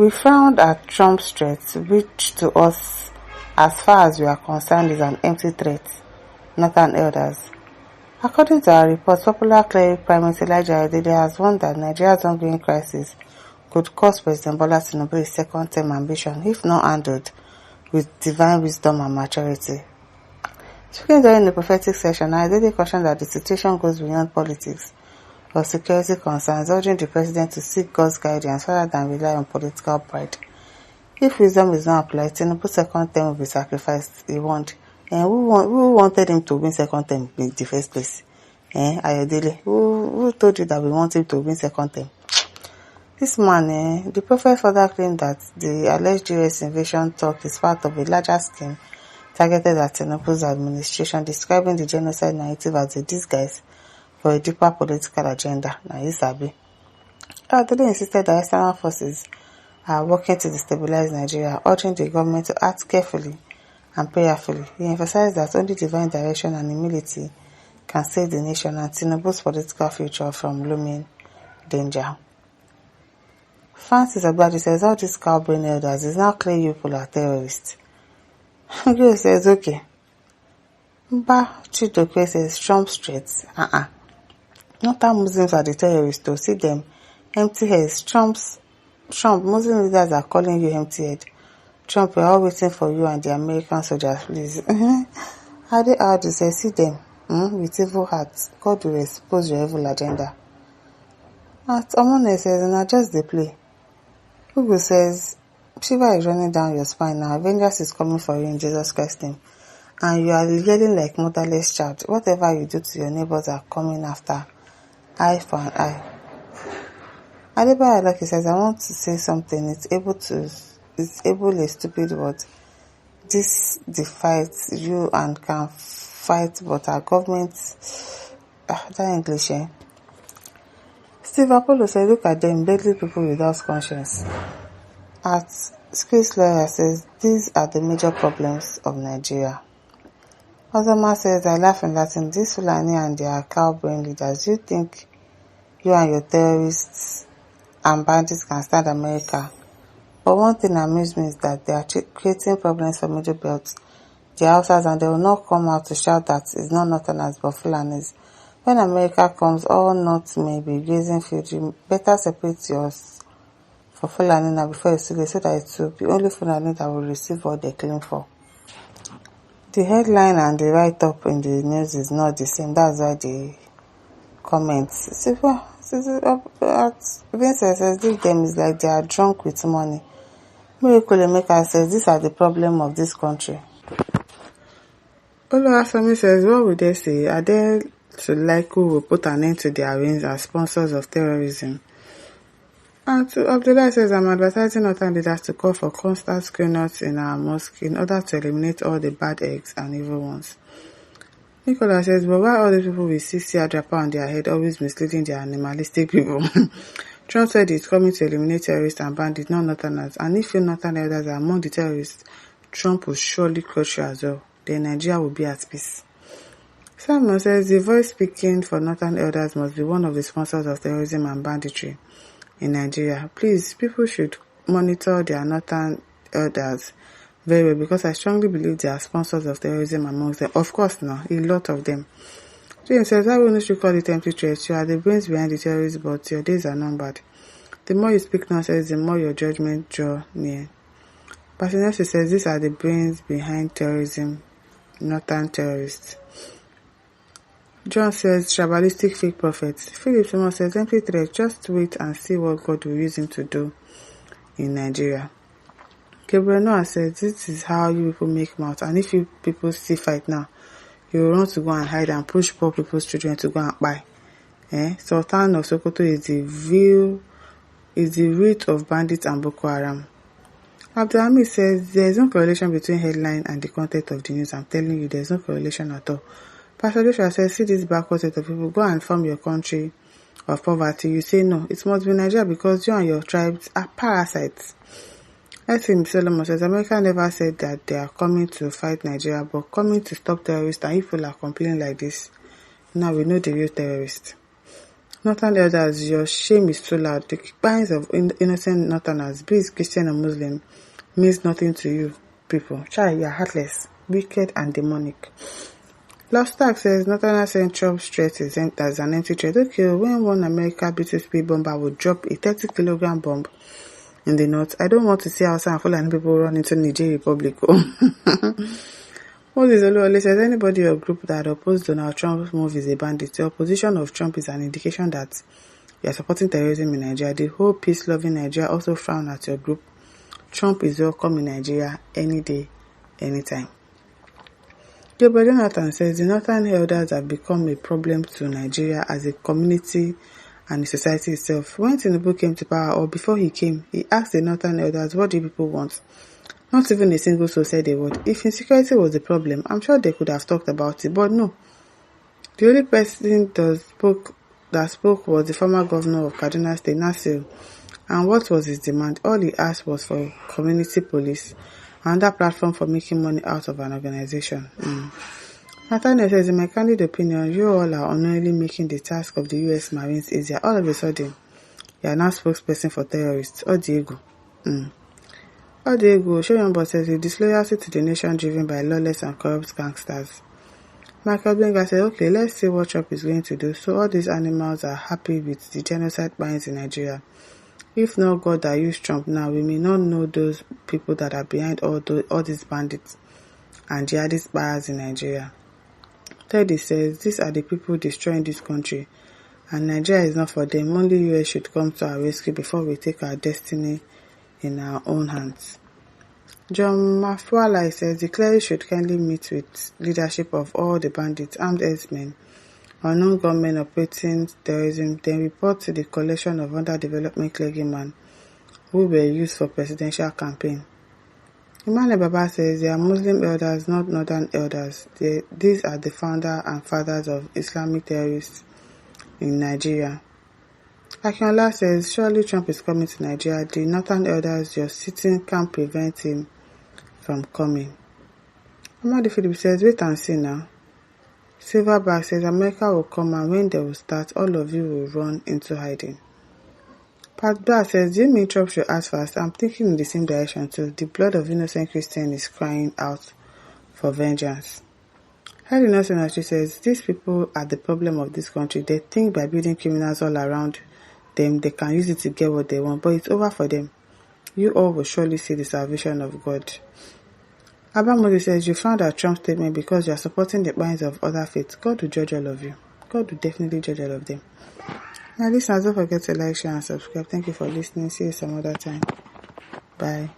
We frowned at Trump's threats, which to us, as far as we are concerned, is an empty threat, not an elders. According to our report, popular cleric Prime Minister Elijah Ayodele has warned that Nigeria's ongoing crisis could cost President Bola Tinubu his second-term ambition if not handled with divine wisdom and maturity. Speaking during the prophetic session, Ayodele cautioned that the situation goes beyond politics or security concerns, urging the president to seek God's guidance rather than rely on political pride. If wisdom is not applied, Tinubu's second term will be sacrificed, he warned. And who wanted him to win second term in the first place? Ayodele. Who told you that we want him to win second term? This man, the prophet further claimed that the alleged US invasion talk is part of a larger scheme targeted at Tinubu's administration, describing the genocide narrative as a disguise for a deeper political agenda. Ayodele insisted that external forces are working to destabilize Nigeria, urging the government to act carefully and prayerfully. He emphasized that only divine direction and humility can save the nation and Tinubu's political future from looming danger. Francis Ogbadi says all these cowbrain elders is now clear you people are terrorists. Gil says okay. Mba Chidokwe says Trump threats. Not all Muslims are the terrorists to see them empty heads. Trump, Muslim leaders are calling you empty head. Trump, we're all waiting for you and the American soldiers, please. Adi says, see them with evil hearts. God will expose your evil agenda. At Omone says, not just the play. Google says, Shiva is running down your spine now. Avengers is coming for you in Jesus Christ's name. And you are yelling like motherless child. Whatever you do to your neighbors are coming after. Eye for an eye. Adebayo Alaki says, I want to say something. It's able a stupid word. This defies you and can fight, but our government, that English, Steve Apollo said, look at them, deadly people without conscience. At Squeeze Lawyer says, these are the major problems of Nigeria. Ozoma says, I laugh in Latin, these Fulani and their cow-brain leaders, do you think you and your terrorists and bandits can stand America? But one thing that amused me is that they are creating problems for Middle Belt, the Hausas, and they will not come out to shout that it's not Northerners but Fulanis. When America comes, all North may be grazing field. You better separate yours for Fulani now before you see it, so that it will be only Fulani that will receive what they claim for. The headline and the write-up in the news is not the same. That's why the comments. Vincent says, this them is like they are drunk with money. Miracle Emeka says, these are the problem of this country. Oluwasami says, what would they say? Are they to like who will put an end to their reigns as sponsors of terrorism? And Abdullah says, I'm advertising Northern leaders to call for constant screen-outs in our mosque in order to eliminate all the bad eggs and evil ones. Nicola says, but why all the people with CC Adrapa on their head always misleading their animalistic people? Trump said he's coming to eliminate terrorists and bandits, not Northerners. And if you Northern elders are among the terrorists, Trump will surely crush you as well. Then Nigeria will be at peace. Simon says, the voice speaking for Northern elders must be one of the sponsors of terrorism and banditry in Nigeria. Please, people should monitor their Northern elders very well, because I strongly believe they are sponsors of terrorism amongst them. Of course, no, a lot of them. James says, why wouldn't you call it empty threats? You are the brains behind the terrorists, but your days are numbered. The more you speak nonsense, the more your judgment draw near. Pasinesi says, these are the brains behind terrorism, Northern terrorists. John says, tribalistic fake prophets. Philip Simon says, empty threat, just wait and see what God will use him to do in Nigeria. Gabriel Noah says, this is how you people make mouth, and if you people see fight now, you will run to go and hide and push poor people's children to go and buy. Sultan of Sokoto is the root of bandits and Boko Haram. Abdulhamid says, there is no correlation between headline and the content of the news. I'm telling you, there is no correlation at all. Pastor Joshua says, see this backward set of people, go and form your country of poverty. You say no, it must be Nigeria because you and your tribes are parasites. Esim Solomon says, America never said that they are coming to fight Nigeria, but coming to stop terrorists, and if people are complaining like this, now we know the real terrorists. Northern elders, your shame is too loud. The crimes of innocent Northerners, be it Christian or Muslim, means nothing to you people. Chai, you are heartless, wicked and demonic. Lost Tag says Northerners saying Trump's threat is as an empty threat. Okay, when one American B-2 bomber would drop a 30-kilogram bomb in the north, I don't want to see Hausa and Fulani people run into Niger Republic. Moses Oluwole says anybody or group that opposes Donald Trump's move is a bandit. The opposition of Trump is an indication that you are supporting terrorism in Nigeria. The whole peace-loving Nigeria also frown at your group. Trump is welcome in Nigeria any day, anytime. Gabriel Jonathan says the Northern elders have become a problem to Nigeria as a community and the society itself. When Tinubu came to power, or before he came, he asked the Northern elders, what do people want? Not even a single soul said a word. If insecurity was the problem, I'm sure they could have talked about it, but no. The only person that spoke was the former governor of Kaduna State, Nasir. And what was his demand? All he asked was for community police, another platform for making money out of an organization. Nathaniel says, in my candid opinion, you all are unknowingly making the task of the US Marines easier. All of a sudden, you are now spokesperson for terrorists. Odiego. Shoyombo says, with disloyalty to the nation driven by lawless and corrupt gangsters. Michael Benga said, okay, let's see what Trump is going to do. So all these animals are happy with the genocide binds in Nigeria. If not God that used Trump now, we may not know those people that are behind all these bandits and jihadist buyers in Nigeria. Teddy says, these are the people destroying this country, and Nigeria is not for them. Only US should come to our rescue before we take our destiny in our own hands. John Mafwala says, the clerics should kindly meet with leadership of all the bandits, armed herdsmen, unknown gunmen operating terrorism, then report to the collection of underdevelopment clergymen who were used for presidential campaign. Imane Baba says, they are Muslim elders, not Northern elders. These are the founder and fathers of Islamic terrorists in Nigeria. Akinola says, surely Trump is coming to Nigeria. The Northern elders just sitting can't prevent him from coming. Amadi Philip says, wait and see now. Silverback says, America will come, and when they will start, all of you will run into hiding. Pat Black says, do you mean Trump should ask first? I'm thinking in the same direction too. The blood of innocent Christians is crying out for vengeance. Harry Nelson says, these people are the problem of this country. They think by building criminals all around them, they can use it to get what they want, but it's over for them. You all will surely see the salvation of God. Abba Moses says, you found our Trump statement because you are supporting the binds of other faiths. God will judge all of you. God will definitely judge all of them. Now listeners, don't forget to like, share and subscribe. Thank you for listening. See you some other time. Bye.